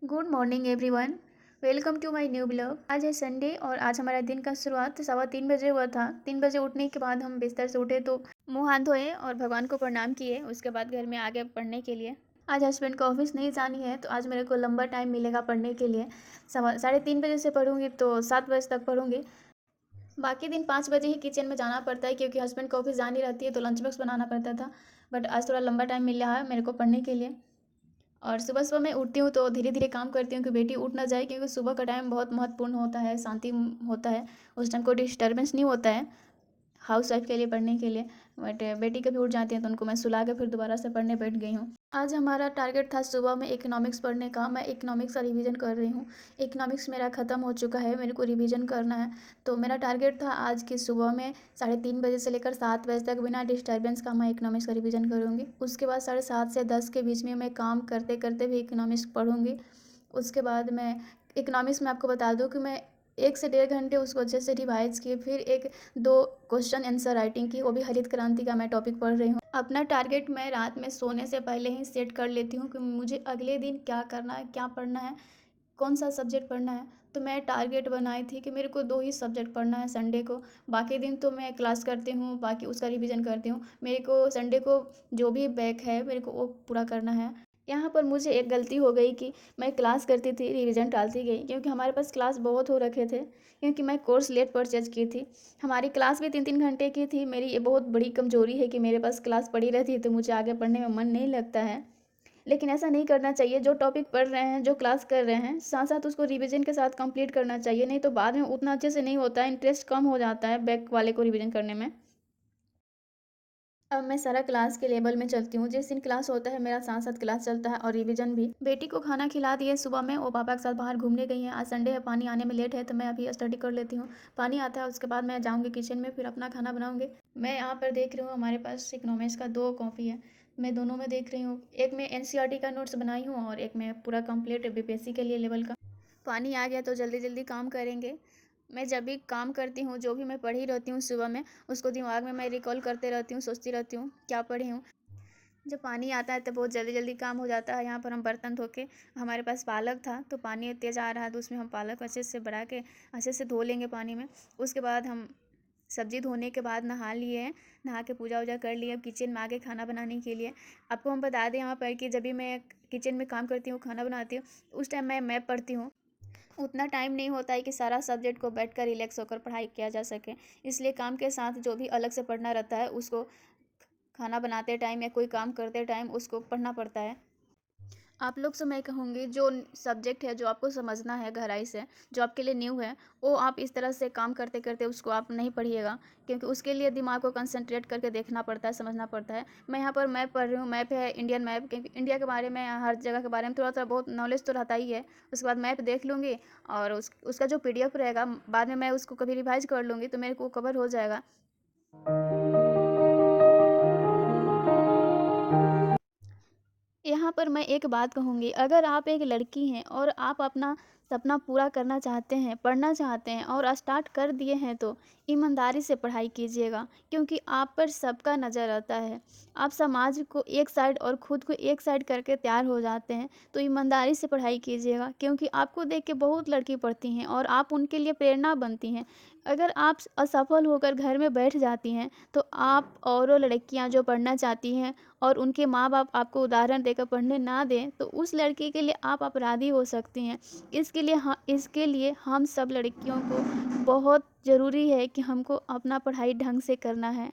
Good morning everyone. Welcome to my new blog. आज है Sunday और आज हमारा दिन का शुरुआत 3:15 बजे हुआ था। 3 बजे उठने के बाद हम बिस्तर से उठे तो मुंह हाथ धोए और भगवान को प्रणाम किए। उसके बाद घर में आ गए पढ़ने के लिए। आज हस्बैंड को ऑफिस नहीं जानी है तो आज मेरे को लंबा टाइम मिलेगा पढ़ने के लिए। 3:30 बजे से पढ़ूंगी तो 7 बजे तक पढ़ूंगी। बाकी दिन 5 बजे ही किचन में जाना पड़ता है क्योंकि हस्बैंड को ऑफिस जानी रहती है तो लंच बॉक्स बनाना पड़ता था। बट आज थोड़ा लंबा टाइम मिल रहा है मेरे को पढ़ने के लिए। और सुबह सुबह मैं उठती हूँ तो धीरे धीरे काम करती हूँ कि बेटी उठ ना जाए, क्योंकि सुबह का टाइम बहुत महत्वपूर्ण होता है, शांति होता है। उस टाइम कोई डिस्टर्बेंस नहीं होता है हाउस वाइफ के लिए पढ़ने के लिए। बट बेटी कभी उठ जाती है तो उनको मैं सुला के फिर दोबारा से पढ़ने बैठ गई हूँ। आज हमारा टारगेट था सुबह में इकोनॉमिक्स पढ़ने का। मैं इकोनॉमिक्स का रिवीजन कर रही हूँ। इकोनॉमिक्स मेरा ख़त्म हो चुका है, मेरे को रिवीजन करना है। तो मेरा टारगेट था आज की सुबह में 3:30 बजे से लेकर 7 बजे तक बिना डिस्टर्बेंस का मैं इकोनॉमिक्स का रिवीजन करूँगी। उसके बाद 7:30 से 10 के बीच में मैं काम करते करते भी इकोनॉमिक्स पढ़ूँगी। उसके बाद मैं इकोनॉमिक्स में आपको बता दूँ कि मैं 1 से 1.5 घंटे उसको अच्छे से रिवाइज किए, फिर 1-2 क्वेश्चन आंसर राइटिंग की, वो भी हरित क्रांति का मैं टॉपिक पढ़ रही हूँ। अपना टारगेट मैं रात में सोने से पहले ही सेट कर लेती हूँ कि मुझे अगले दिन क्या करना है, क्या पढ़ना है, कौन सा सब्जेक्ट पढ़ना है। तो मैं टारगेट बनाई थी कि मेरे को 2 ही सब्जेक्ट पढ़ना है संडे को। बाकी दिन तो मैं क्लास करती हूँ, बाकी उसका रिवीजन करती हूँ। मेरे को संडे को जो भी बैक है मेरे को वो पूरा करना है। यहाँ पर मुझे एक गलती हो गई कि मैं क्लास करती थी, रिवीजन टालती गई, क्योंकि हमारे पास क्लास बहुत हो रखे थे। क्योंकि मैं कोर्स लेट परचेज की थी। हमारी क्लास भी 3-3 घंटे की थी। मेरी ये बहुत बड़ी कमज़ोरी है कि मेरे पास क्लास पड़ी रहती है तो मुझे आगे पढ़ने में मन नहीं लगता है। लेकिन ऐसा नहीं करना चाहिए। जो टॉपिक पढ़ रहे हैं, जो क्लास कर रहे हैं, साथ साथ उसको रिवीजन के साथ कंप्लीट करना चाहिए, नहीं तो बाद में उतना अच्छे से नहीं होता है, इंटरेस्ट कम हो जाता है बैक वाले को रिवीजन करने में। अब मैं सारा क्लास के लेवल में चलती हूँ। जिस दिन क्लास होता है मेरा साथ साथ क्लास चलता है और रिवीजन भी। बेटी को खाना खिला दिए सुबह में, वो पापा के साथ बाहर घूमने गई हैं। आज संडे है, पानी आने में लेट है तो मैं अभी स्टडी कर लेती हूँ। पानी आता है उसके बाद मैं जाऊँगी किचन में, फिर अपना खाना बनाऊँगी। मैं यहाँ पर देख रही हूँ हमारे पास इकोनॉमिक्स का 2 कॉपी है। मैं दोनों में देख रही हूँ, एक में एनसीईआरटी का नोट्स बनाई हूँ और एक में पूरा कंप्लीट बीपीएससी के लिए लेवल का। पानी आ गया तो जल्दी जल्दी काम करेंगे। मैं जब भी काम करती हूँ, जो भी मैं पढ़ी रहती हूँ सुबह में, उसको दिमाग में मैं रिकॉल करते रहती हूँ, सोचती रहती हूँ क्या पढ़ी हूँ। जब पानी आता है तो बहुत जल्दी जल्दी काम हो जाता है। यहाँ पर हम बर्तन धो के, हमारे पास पालक था तो पानी तेज़ आ रहा है तो उसमें हम पालक अच्छे से बढ़ा के अच्छे से धो लेंगे पानी में। उसके बाद हम सब्जी धोने के बाद नहा लिए हैं, नहा के पूजा वूजा कर लिए। अब किचन में आ गए खाना बनाने के लिए। आपको हम बता दें यहाँ पर कि जब भी मैं किचन में काम करती हूँ, खाना बनाती हूँ, उस टाइम मैं मैप पढ़ती हूँ। उतना टाइम नहीं होता है कि सारा सब्जेक्ट को बैठकर रिलैक्स होकर पढ़ाई किया जा सके, इसलिए काम के साथ जो भी अलग से पढ़ना रहता है उसको खाना बनाते टाइम या कोई काम करते टाइम उसको पढ़ना पड़ता है। आप लोग से मैं कहूँगी, जो सब्जेक्ट है जो आपको समझना है गहराई से, जो आपके लिए न्यू है, वो आप इस तरह से काम करते करते उसको आप नहीं पढ़िएगा, क्योंकि उसके लिए दिमाग को कंसंट्रेट करके देखना पड़ता है, समझना पड़ता है। मैं यहाँ पर मैप पढ़ रही हूँ। मैप है इंडियन मैप, क्योंकि इंडिया के बारे में, हर जगह के बारे में थोड़ा सा बहुत नॉलेज तो रहता ही है। उसके बाद मैप देख लूँगी और उसका जो PDF रहेगा बाद में मैं उसको कभी रिवाइज कर लूँगी तो मेरे को कवर हो जाएगा। यहाँ पर मैं एक बात कहूँगी, अगर आप एक लड़की हैं और आप अपना सपना पूरा करना चाहते हैं, पढ़ना चाहते हैं और स्टार्ट कर दिए हैं तो ईमानदारी से पढ़ाई कीजिएगा, क्योंकि आप पर सबका नज़र आता है। आप समाज को एक साइड और खुद को एक साइड करके तैयार हो जाते हैं, तो ईमानदारी से पढ़ाई कीजिएगा, क्योंकि आपको देख के बहुत लड़की पढ़ती हैं और आप उनके लिए प्रेरणा बनती हैं। अगर आप असफल होकर घर में बैठ जाती हैं तो आप औरों लड़कियां जो पढ़ना चाहती हैं और उनके माँ बाप आपको उदाहरण देकर पढ़ने ना दें तो उस लड़की के लिए आप अपराधी हो सकती हैं। इसके लिए हम सब लड़कियों को बहुत ज़रूरी है कि हमको अपना पढ़ाई ढंग से करना है।